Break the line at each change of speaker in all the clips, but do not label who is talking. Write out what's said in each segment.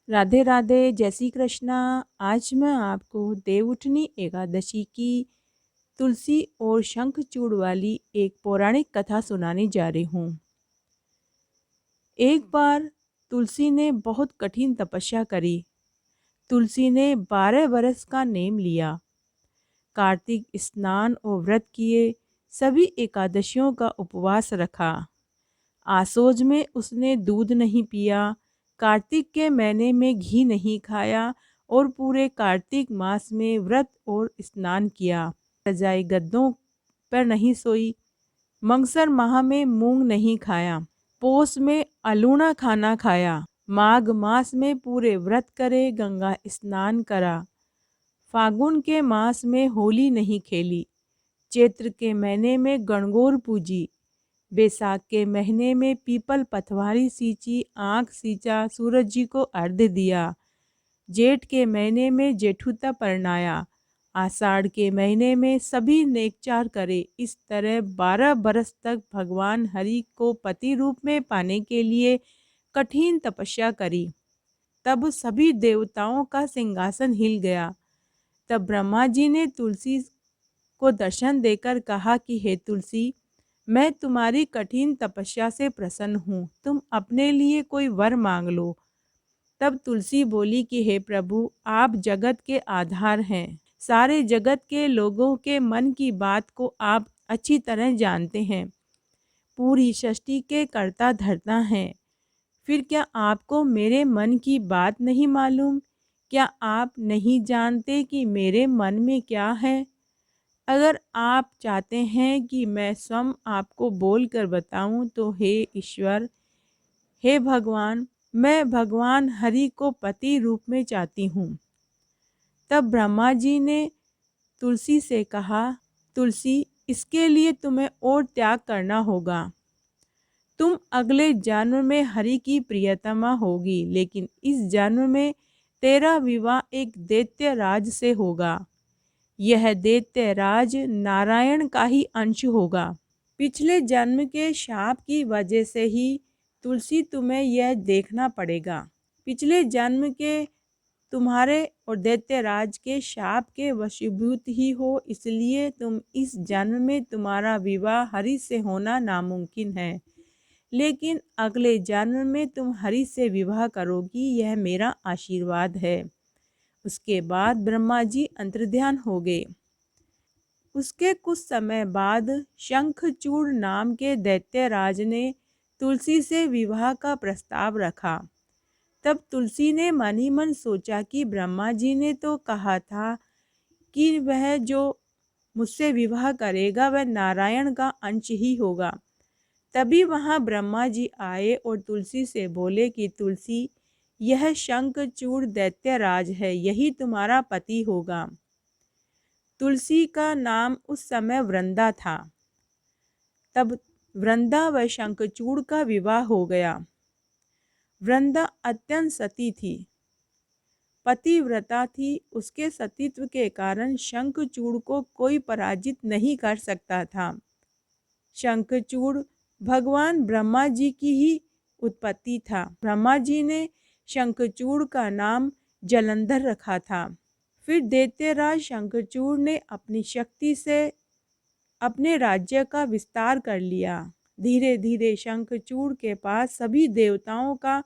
राधे राधे, जय श्री कृष्णा। आज मैं आपको देवउठनी एकादशी की तुलसी और शंखचूड़ वाली एक पौराणिक कथा सुनाने जा रही हूँ। एक बार तुलसी ने बहुत कठिन तपस्या करी। तुलसी ने 12 बरस का नेम लिया, कार्तिक स्नान और व्रत किए, सभी एकादशियों का उपवास रखा। आसोज में उसने दूध नहीं पिया, कार्तिक के महीने में घी नहीं खाया और पूरे कार्तिक मास में व्रत और स्नान किया। रजाई गद्दों पर नहीं सोई, मंगसर माह में मूंग नहीं खाया, पोस में अलूना खाना खाया, माघ मास में पूरे व्रत करे, गंगा स्नान करा, फागुन के मास में होली नहीं खेली, चैत्र के महीने में गणगौर पूजी, बैसाख के महीने में पीपल पथवारी सींची, आँख सींचा, सूरज जी को अर्घ्य दिया, जेठ के महीने में जेठुता परनाया, आषाढ़ के महीने में सभी नेकचार करे। इस तरह 12 बरस तक भगवान हरि को पति रूप में पाने के लिए कठिन तपस्या करी। तब सभी देवताओं का सिंहासन हिल गया। तब ब्रह्मा जी ने तुलसी को दर्शन देकर कहा कि हे तुलसी, मैं तुम्हारी कठिन तपस्या से प्रसन्न हूँ, तुम अपने लिए कोई वर मांग लो। तब तुलसी बोली कि हे प्रभु, आप जगत के आधार हैं, सारे जगत के लोगों के मन की बात को आप अच्छी तरह जानते हैं, पूरी सृष्टि के कर्ता धर्ता हैं। फिर क्या आपको मेरे मन की बात नहीं मालूम? क्या आप नहीं जानते कि मेरे मन में क्या है? अगर आप चाहते हैं कि मैं स्वयं आपको बोलकर बताऊं तो हे ईश्वर, हे भगवान, मैं भगवान हरि को पति रूप में चाहती हूँ। तब ब्रह्मा जी ने तुलसी से कहा, तुलसी, इसके लिए तुम्हें और त्याग करना होगा। तुम अगले जन्म में हरि की प्रियतमा होगी, लेकिन इस जन्म में तेरा विवाह एक दैत्य राज से होगा। यह दैत्य राज नारायण का ही अंश होगा। पिछले जन्म के शाप की वजह से ही तुलसी तुम्हें यह देखना पड़ेगा। पिछले जन्म के तुम्हारे और दैत्यराज के शाप के वशीभूत ही हो, इसलिए तुम इस जन्म में तुम्हारा विवाह हरि से होना नामुमकिन है, लेकिन अगले जन्म में तुम हरि से विवाह करोगी, यह मेरा आशीर्वाद है। उसके बाद ब्रह्मा जी अंतर्ध्यान हो गए। उसके कुछ समय बाद शंखचूड़ नाम के दैत्यराज ने तुलसी से विवाह का प्रस्ताव रखा। तब तुलसी ने मन ही मन सोचा कि ब्रह्मा जी ने तो कहा था कि वह जो मुझसे विवाह करेगा वह नारायण का अंश ही होगा। तभी वहाँ ब्रह्मा जी आए और तुलसी से बोले कि तुलसी, यह शंखचूड़ दैत्यराज है, यही तुम्हारा पति होगा। तुलसी का नाम उस समय वृंदा था। तब वृंदा व शंखचूड़ का विवाह हो गया। वृंदा अत्यंत सती थी, पतिव्रता थी। उसके सतीत्व के कारण शंखचूड़ को कोई पराजित नहीं कर सकता था। शंखचूड़ भगवान ब्रह्मा जी की ही उत्पत्ति था। ब्रह्मा जी ने शंखचूड़ का नाम जलंधर रखा था। फिर दैत्यराज शंखचूड़ ने अपनी शक्ति से अपने राज्य का विस्तार कर लिया। धीरे धीरे शंखचूड़ के पास सभी देवताओं का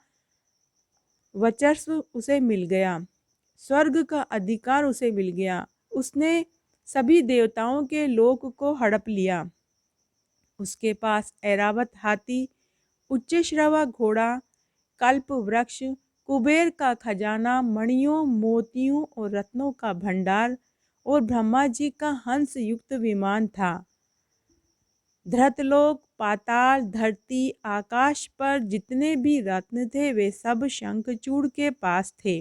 वर्चस्व उसे मिल गया, स्वर्ग का अधिकार उसे मिल गया। उसने सभी देवताओं के लोक को हड़प लिया। उसके पास ऐरावत हाथी, उच्चश्रवा घोड़ा, कल्प वृक्ष, कुबेर का खजाना, मणियों, मोतियों और रत्नों का भंडार और ब्रह्मा जी का हंस युक्त विमान था। धृतलोक, पाताल, धरती, आकाश पर जितने भी रत्न थे वे सब शंखचूड़ के पास थे।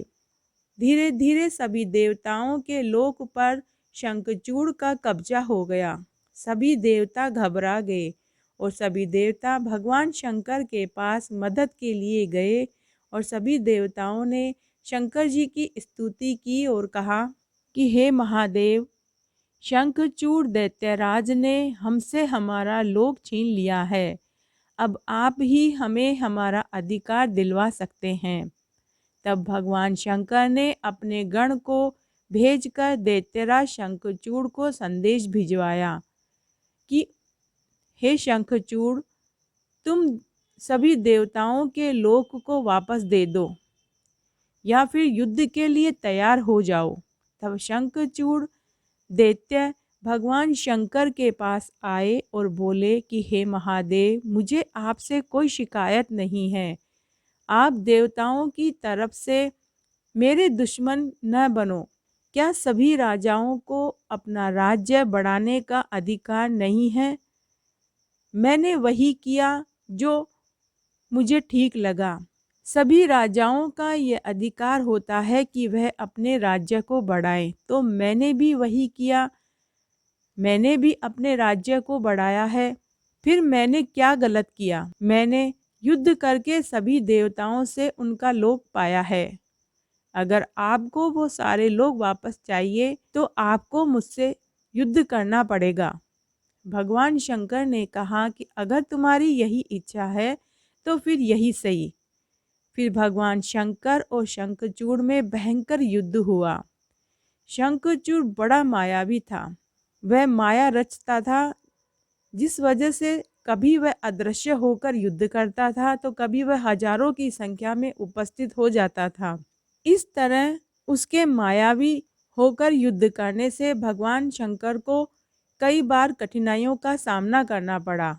धीरे धीरे सभी देवताओं के लोक पर शंखचूड़ का कब्जा हो गया। सभी देवता घबरा गए और सभी देवता भगवान शंकर के पास मदद के लिए गए और सभी देवताओं ने शंकर जी की स्तुति की और कहा कि हे महादेव, शंखचूड़ दैत्यराज ने हमसे हमारा लोक छीन लिया है। अब आप ही हमें हमारा अधिकार दिलवा सकते हैं। तब भगवान शंकर ने अपने गण को भेजकर दैत्यराज शंखचूड़ को संदेश भिजवाया कि हे शंखचूड़, तुम सभी देवताओं के लोक को वापस दे दो या फिर युद्ध के लिए तैयार हो जाओ। तब शंखचूड़ दैत्य भगवान शंकर के पास आए और बोले कि हे महादेव, मुझे आपसे कोई शिकायत नहीं है। आप देवताओं की तरफ से मेरे दुश्मन न बनो। क्या सभी राजाओं को अपना राज्य बढ़ाने का अधिकार नहीं है? मैंने वही किया जो मुझे ठीक लगा। सभी राजाओं का ये अधिकार होता है कि वह अपने राज्य को बढ़ाएं, तो मैंने भी वही किया। मैंने भी अपने राज्य को बढ़ाया है। फिर मैंने क्या गलत किया? मैंने युद्ध करके सभी देवताओं से उनका लोक पाया है। अगर आपको वो सारे लोग वापस चाहिए तो आपको मुझसे युद्ध करना पड़ेगा। भगवान शंकर ने कहा कि अगर तुम्हारी यही इच्छा है तो फिर यही सही। फिर भगवान शंकर और शंखचूड़ में भयंकर युद्ध हुआ। शंखचूड़ बड़ा मायावी था। वह माया रचता था, जिस वजह से कभी वह अदृश्य होकर युद्ध करता था तो कभी वह हजारों की संख्या में उपस्थित हो जाता था। इस तरह उसके मायावी होकर युद्ध करने से भगवान शंकर को कई बार कठिनाइयों का सामना करना पड़ा।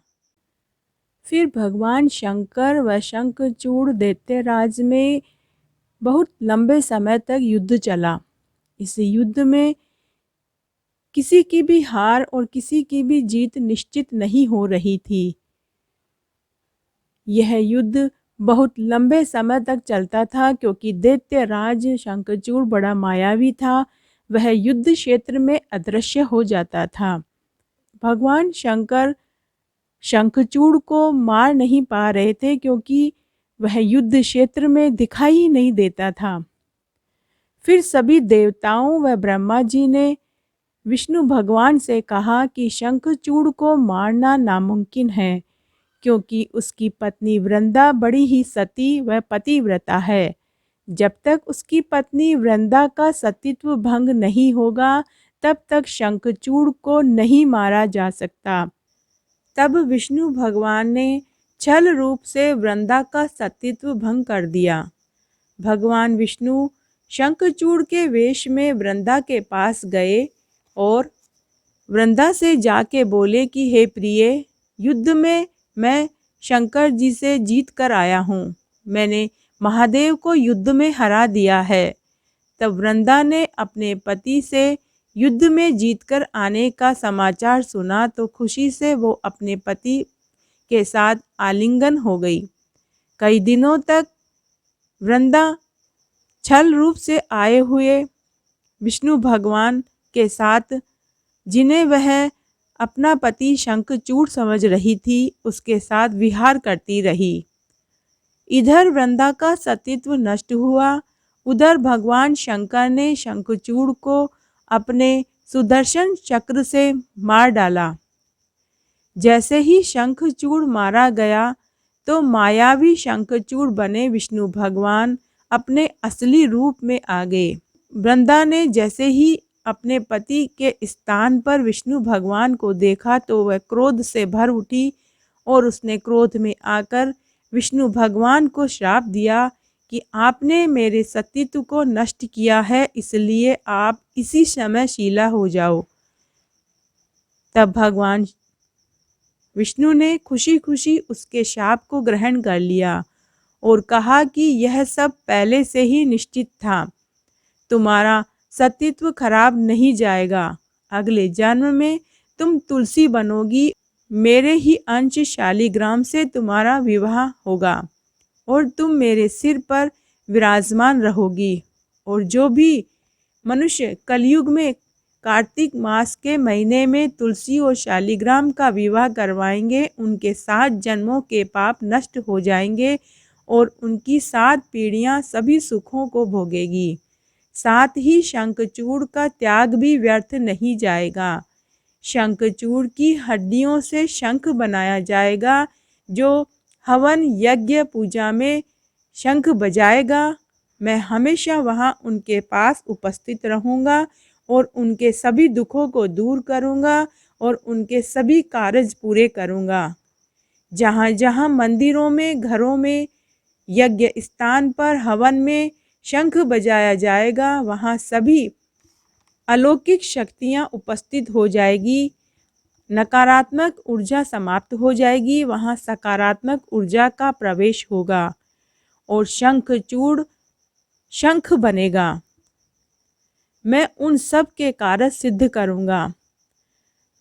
फिर भगवान शंकर व शंखचूड़ दैत्यराज में बहुत लंबे समय तक युद्ध चला। इस युद्ध में किसी की भी हार और किसी की भी जीत निश्चित नहीं हो रही थी। यह युद्ध बहुत लंबे समय तक चलता था क्योंकि दैत्यराज शंखचूड़ बड़ा मायावी था। वह युद्ध क्षेत्र में अदृश्य हो जाता था। भगवान शंकर शंखचूड़ को मार नहीं पा रहे थे क्योंकि वह युद्ध क्षेत्र में दिखाई ही नहीं देता था। फिर सभी देवताओं व ब्रह्मा जी ने विष्णु भगवान से कहा कि शंखचूड़ को मारना नामुमकिन है क्योंकि उसकी पत्नी वृंदा बड़ी ही सती व पतिव्रता है। जब तक उसकी पत्नी वृंदा का सतीत्व भंग नहीं होगा तब तक शंखचूड़ को नहीं मारा जा सकता। तब विष्णु भगवान ने छल रूप से वृंदा का सतीत्व भंग कर दिया। भगवान विष्णु शंखचूड़ के वेश में वृंदा के पास गए और वृंदा से जाके बोले कि हे प्रिय, युद्ध में मैं शंकर जी से जीत कर आया हूँ। मैंने महादेव को युद्ध में हरा दिया है। तब वृंदा ने अपने पति से युद्ध में जीतकर आने का समाचार सुना तो खुशी से वो अपने पति के साथ आलिंगन हो गई। कई दिनों तक वृंदा छल रूप से आए हुए विष्णु भगवान के साथ, जिन्हें वह अपना पति शंखचूड़ समझ रही थी, उसके साथ विहार करती रही। इधर वृंदा का सतीत्व नष्ट हुआ, उधर भगवान शंकर ने शंखचूड़ को अपने सुदर्शन चक्र से मार डाला। जैसे ही शंखचूड़ मारा गया तो मायावी शंखचूड़ बने विष्णु भगवान अपने असली रूप में आ गए। वृंदा ने जैसे ही अपने पति के स्थान पर विष्णु भगवान को देखा तो वह क्रोध से भर उठी और उसने क्रोध में आकर विष्णु भगवान को श्राप दिया कि आपने मेरे सतीत्व को नष्ट किया है, इसलिए आप इसी समय शीला हो जाओ। तब भगवान विष्णु ने खुशी खुशी उसके शाप को ग्रहण कर लिया और कहा कि यह सब पहले से ही निश्चित था। तुम्हारा सतीत्व खराब नहीं जाएगा। अगले जन्म में तुम तुलसी बनोगी। मेरे ही अंश शालिग्राम से तुम्हारा विवाह होगा और तुम मेरे सिर पर विराजमान रहोगी। और जो भी मनुष्य कलयुग में कार्तिक मास के महीने में तुलसी और शालिग्राम का विवाह करवाएंगे, उनके 7 जन्मों के पाप नष्ट हो जाएंगे और उनकी 7 पीढ़ियां सभी सुखों को भोगेगी। साथ ही शंखचूड़ का त्याग भी व्यर्थ नहीं जाएगा। शंखचूड़ की हड्डियों से शंख बनाया जाएगा। जो हवन यज्ञ पूजा में शंख बजाएगा मैं हमेशा वहाँ उनके पास उपस्थित रहूँगा और उनके सभी दुखों को दूर करूँगा और उनके सभी कार्य पूरे करूँगा। जहाँ जहाँ मंदिरों में, घरों में, यज्ञ स्थान पर, हवन में शंख बजाया जाएगा, वहाँ सभी अलौकिक शक्तियाँ उपस्थित हो जाएगी। नकारात्मक ऊर्जा समाप्त हो जाएगी, वहाँ सकारात्मक ऊर्जा का प्रवेश होगा और शंखचूड़ शंख बनेगा। मैं उन सब के कार्य सिद्ध करूँगा।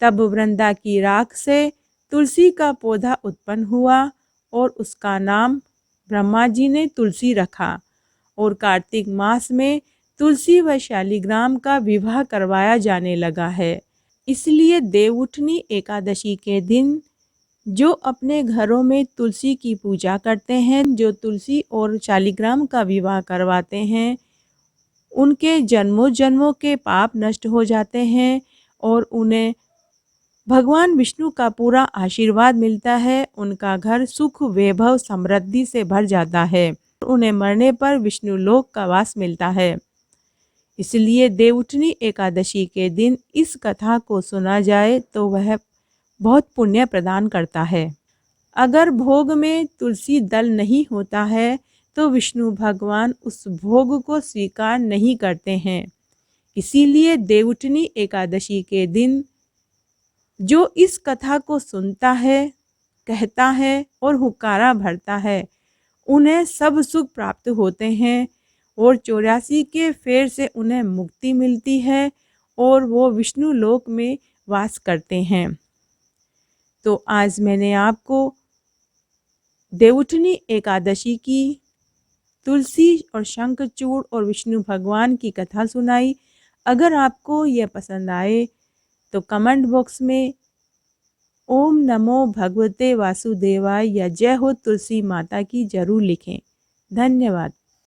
तब वृंदा की राख से तुलसी का पौधा उत्पन्न हुआ और उसका नाम ब्रह्मा जी ने तुलसी रखा और कार्तिक मास में तुलसी व शालिग्राम का विवाह करवाया जाने लगा है। इसलिए देवउठनी एकादशी के दिन जो अपने घरों में तुलसी की पूजा करते हैं, जो तुलसी और शालिग्राम का विवाह करवाते हैं, उनके जन्मों जन्मों के पाप नष्ट हो जाते हैं और उन्हें भगवान विष्णु का पूरा आशीर्वाद मिलता है। उनका घर सुख, वैभव, समृद्धि से भर जाता है। उन्हें मरने पर विष्णु लोक का वास मिलता है। इसलिए देवउठनी एकादशी के दिन इस कथा को सुना जाए तो वह बहुत पुण्य प्रदान करता है। अगर भोग में तुलसी दल नहीं होता है तो विष्णु भगवान उस भोग को स्वीकार नहीं करते हैं। इसीलिए देवउठनी एकादशी के दिन जो इस कथा को सुनता है, कहता है और हुक्कारा भरता है, उन्हें सब सुख प्राप्त होते हैं और 84 के फेर से उन्हें मुक्ति मिलती है और वो विष्णु लोक में वास करते हैं। तो आज मैंने आपको देवउठनी एकादशी की तुलसी और शंखचूड़ और विष्णु भगवान की कथा सुनाई। अगर आपको यह पसंद आए तो कमेंट बॉक्स में ओम नमो भगवते वासुदेवाय या जय हो तुलसी माता की जरूर लिखें। धन्यवाद।